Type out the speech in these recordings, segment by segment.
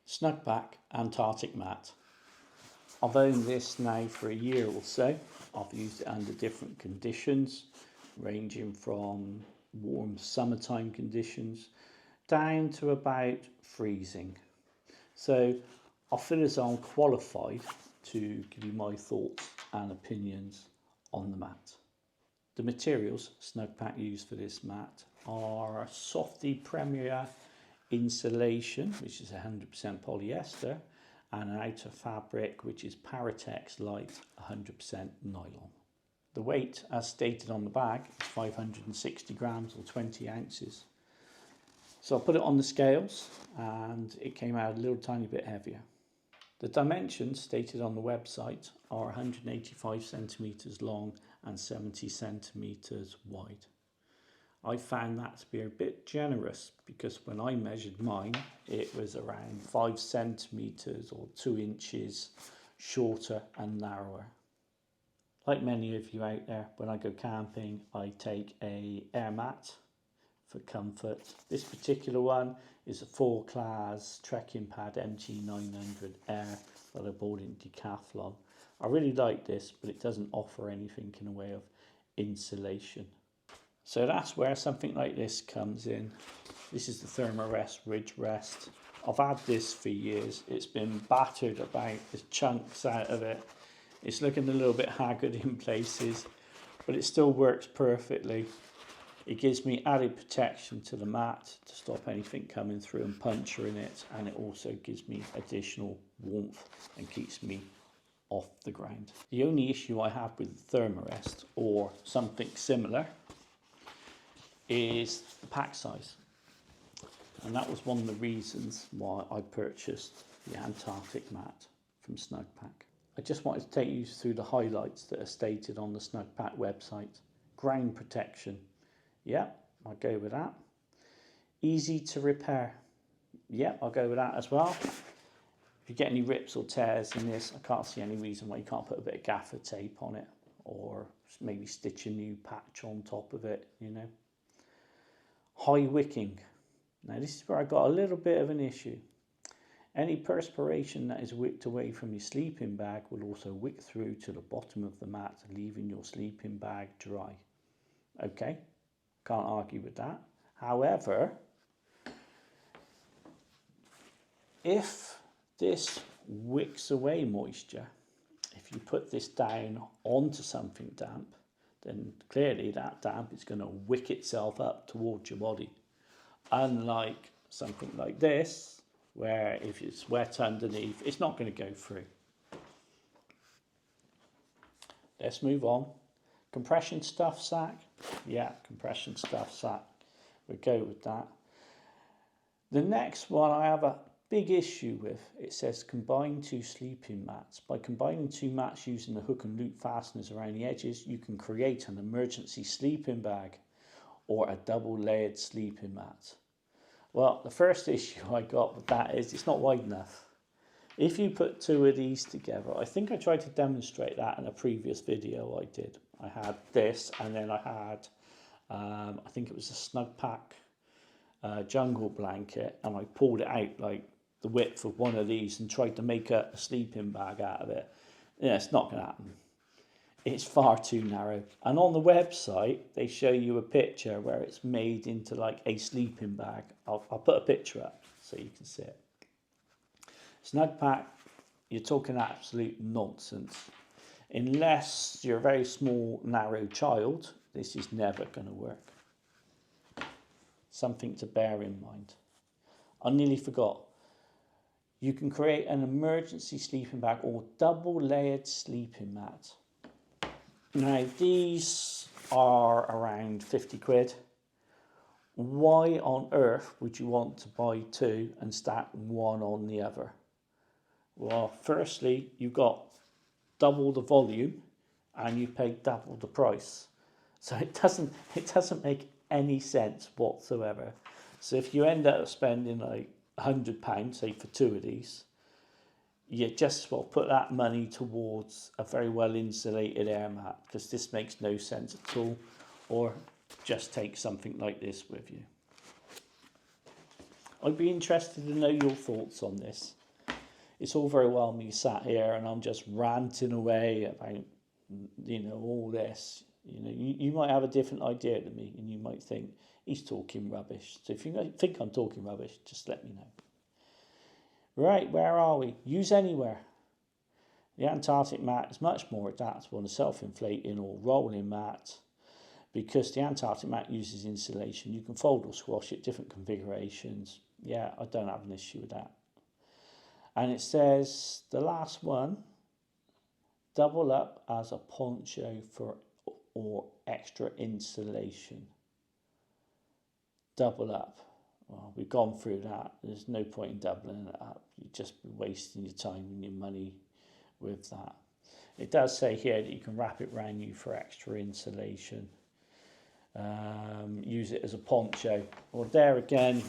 Snugpak Antarctic Mat. I've owned this now for a year or so. I've used it under different conditions, ranging from warm summertime conditions down to about freezing. So I feel as though I'm qualified to give you my thoughts and opinions on the mat. The materials Snugpak used for this mat are Softy Premier insulation, which is 100% polyester, and an outer fabric which is Paratex Light 100% nylon. The weight, as stated on the bag, is 560 grams or 20 ounces. So I put it on the scales and it came out a little tiny bit heavier. The dimensions stated on the website are 185 centimetres long and 70 centimetres wide. I found that to be a bit generous because when I measured mine, it was around 5 centimetres or 2 inches shorter and narrower. Like many of you out there, when I go camping, I take an air mat for comfort. This particular one is a 4-class trekking pad MT900 Air that I bought in Decathlon. I really like this, but it doesn't offer anything in the way of insulation. So that's where something like this comes in. This is the Thermarest Ridge Rest. I've had this for years. It's been battered about, there's chunks out of it. It's looking a little bit haggard in places, but it still works perfectly. It gives me added protection to the mat to stop anything coming through and puncturing it, and it also gives me additional warmth and keeps me off the ground. The only issue I have with the Thermarest or something similar is the pack size, and that was one of the reasons why I purchased the Antarctic mat from Snugpak. I just wanted to take you through the highlights that are stated on the Snugpak website. Ground protection, yeah, I'll go with that. Easy to repair, yeah, I'll go with that as well. If you get any rips or tears in this, I can't see any reason why you can't put a bit of gaffer tape on it, or maybe stitch a new patch on top of it, you know. High wicking. Now this is where I got a little bit of an issue. Any perspiration that is wicked away from your sleeping bag will also wick through to the bottom of the mat, leaving your sleeping bag dry. Okay, can't argue with that. However, if this wicks away moisture, if you put this down onto something damp, then clearly that damp is going to wick itself up towards your body. Unlike something like this, where if it's wet underneath, it's not going to go through. Let's move on. Compression stuff sack. Yeah, compression stuff sack. We'll go with that. The next one I have a big issue with. It says combine 2 sleeping mats. By combining 2 mats using the hook and loop fasteners around the edges, you can create an emergency sleeping bag or a double layered sleeping mat. Well, the first issue I got with that is it's not wide enough. If you put 2 of these together, I think I tried to demonstrate that in a previous video I did. I had this, and then I had, I think it was a Snugpak jungle blanket, and I pulled it out like the width of one of these and tried to make a sleeping bag out of it. Yeah, it's not going to happen. It's far too narrow. And on the website, they show you a picture where it's made into like a sleeping bag. I'll put a picture up so you can see it. Snugpak, you're talking absolute nonsense. Unless you're a very small, narrow child, this is never going to work. Something to bear in mind. I nearly forgot. You can create an emergency sleeping bag or double layered sleeping mat. Now these are around 50 quid. Why on earth would you want to buy 2 and stack one on the other? Well, firstly, you've got double the volume and you pay double the price. So it doesn't make any sense whatsoever. So if you end up spending like £100, say for 2 of these, you just as well put that money towards a very well insulated air mat, because this makes no sense at all, or just take something like this with you. I'd be interested to know your thoughts on this. It's all very well me sat here and I'm just ranting away about, all this. You might have a different idea to me and you might think he's talking rubbish. So if you think I'm talking rubbish, just let me know. Right, where are we? Use anywhere. The Antarctic mat is much more adaptable than a self-inflating or rolling mat because the Antarctic mat uses insulation. You can fold or squash it, different configurations. Yeah, I don't have an issue with that. And it says, the last one, double up as a poncho or extra insulation. Double up. Well, we've gone through that. There's no point in doubling it up. You'd just be wasting your time and your money with that. It does say here that you can wrap it around you for extra insulation. Use it as a poncho. Well, there again,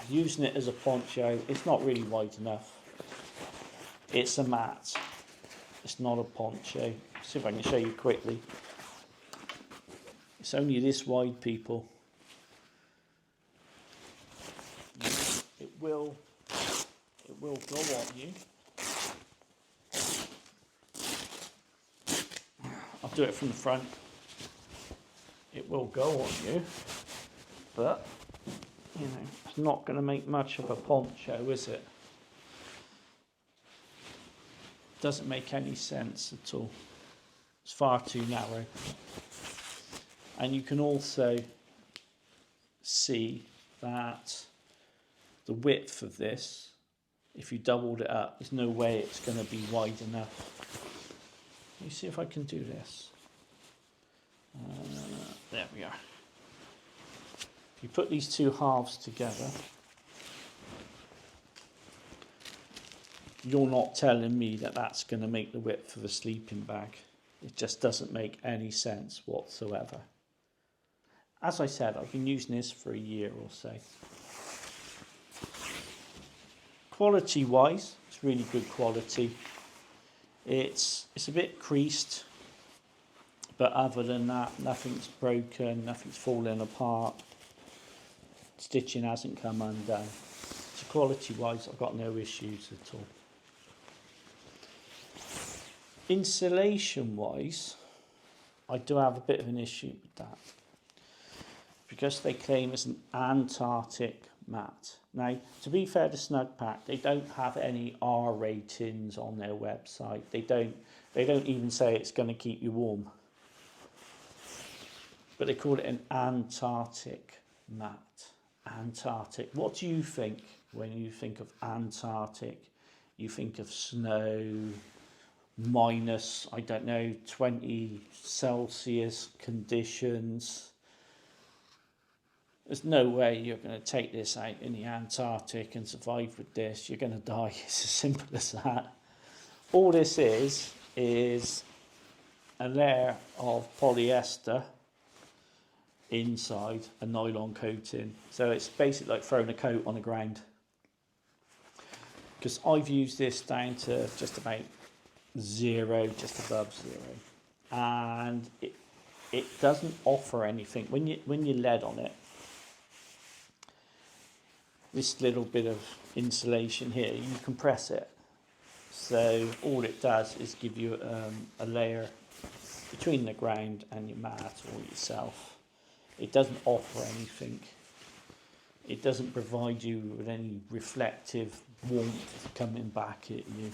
using it as a poncho, it's not really wide enough. It's a mat. It's not a poncho. See if I can show you quickly. It's only this wide, people. It will go on you. I'll do it from the front. It will go on you, but it's not going to make much of a poncho, is it? Doesn't make any sense at all. It's far too narrow. And you can also see that the width of this, if you doubled it up, there's no way it's going to be wide enough. Let me see if I can do this. There we are. If you put these two halves together, you're not telling me that that's going to make the width of a sleeping bag. It just doesn't make any sense whatsoever. As I said, I've been using this for a year or so. Quality wise, it's really good quality. It's a bit creased, but other than that, nothing's broken, nothing's falling apart. Stitching hasn't come undone. So quality wise, I've got no issues at all. Insulation wise, I do have a bit of an issue with that, because they claim it's an Antarctic mat. Now, to be fair to Snugpak, they don't have any R ratings on their website. They don't even say it's going to keep you warm. But they call it an Antarctic mat. Antarctic. What do you think when you think of Antarctic? You think of snow, minus, I don't know, 20 Celsius conditions. There's no way you're going to take this out in the Antarctic and survive with this. You're going to die. It's as simple as that. All this is a layer of polyester inside a nylon coating. So it's basically like throwing a coat on the ground. Because I've used this down to just about 0, just above 0. And it doesn't offer anything. When you lead on it, this little bit of insulation here, you compress it. So all it does is give you a layer between the ground and your mat or yourself. It doesn't offer anything. It doesn't provide you with any reflective warmth coming back at you.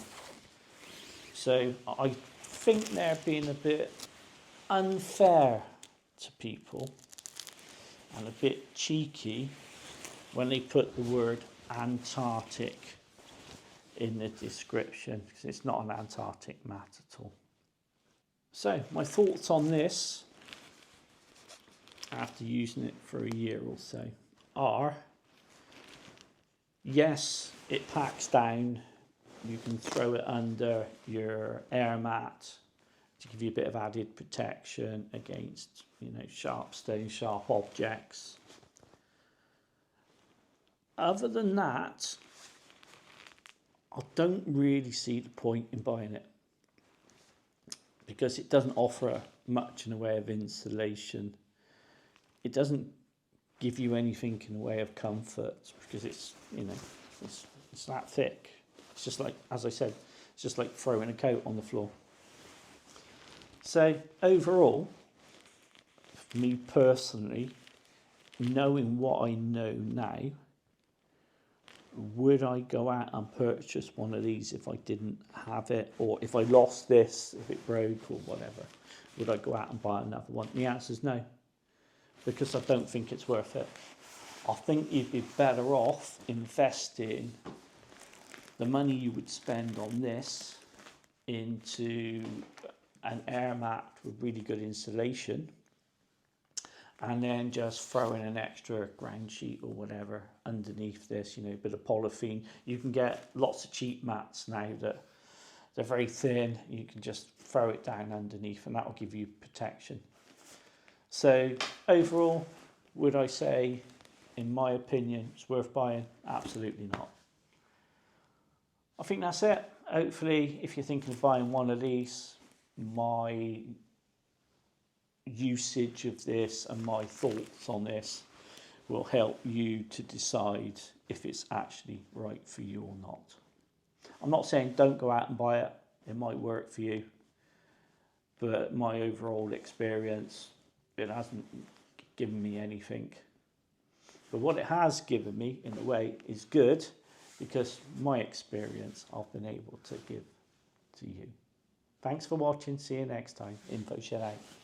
So I think they're being a bit unfair to people and a bit cheeky when they put the word Antarctic in the description, because it's not an Antarctic mat at all. So my thoughts on this, after using it for a year or so, are, yes, it packs down. You can throw it under your air mat to give you a bit of added protection against, sharp stones, sharp objects. Other than that, I don't really see the point in buying it, because it doesn't offer much in the way of insulation. It doesn't give you anything in the way of comfort, because it's, you know, it's that thick. It's just like, as I said, it's just like throwing a coat on the floor. So overall, for me personally, knowing what I know now, would I go out and purchase one of these if I didn't have it, or if I lost this, if it broke or whatever? Would I go out and buy another one? The answer is no, because I don't think it's worth it. I think you'd be better off investing the money you would spend on this into an air mat with really good insulation, and then just throw in an extra ground sheet or whatever underneath this, you know, a bit of polythene. You can get lots of cheap mats now that they're very thin. You can just throw it down underneath and that will give you protection. So overall, would I say, in my opinion, it's worth buying? Absolutely not. I think that's it. Hopefully, if you're thinking of buying one of these, my usage of this and my thoughts on this will help you to decide if it's actually right for you or not. I'm not saying don't go out and buy it. It might work for you, but my overall experience, it hasn't given me anything. But what it has given me, in a way, is good, because my experience I've been able to give to you. Thanks for watching. See you next time. InfoZhed out.